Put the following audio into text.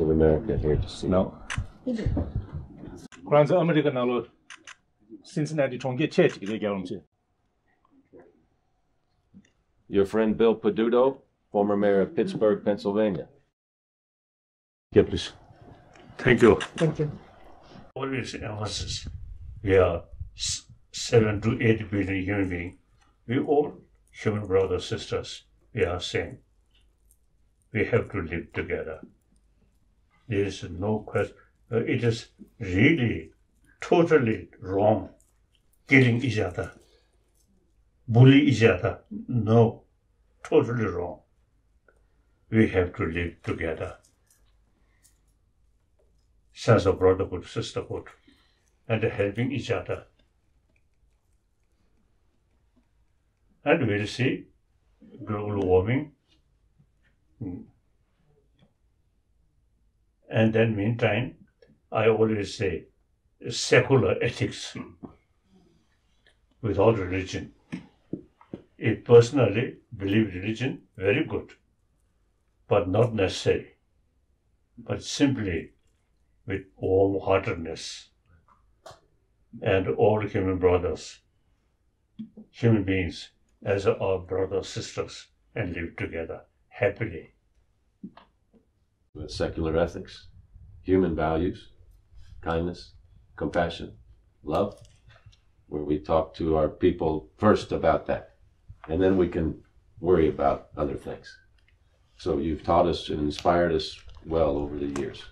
of America here to see. No. 그래서 아메리카 나로 신시내티 총계 체치게 얘기하면서. Your friend Bill Peduto, former mayor of Pittsburgh, Pennsylvania. Yeah, please. Thank you. Thank you. Always emphasis. We are 7 to 8 billion human beings. We all human brothers, sisters. We are same. We have to live together. There is no question. It is really totally wrong killing each other, bully each other. No, totally wrong. We have to live together. Sense of brotherhood, sisterhood, and helping each other. And we'll see global warming. And then meantime, I always say secular ethics without religion. I personally believe religion very good, but not necessary, but simply with warm-heartedness and all human brothers, human beings as our brothers, sisters, and live together happily. With secular ethics, human values, kindness, compassion, love, where we talk to our people first about that, and then we can worry about other things. So you've taught us and inspired us well over the years.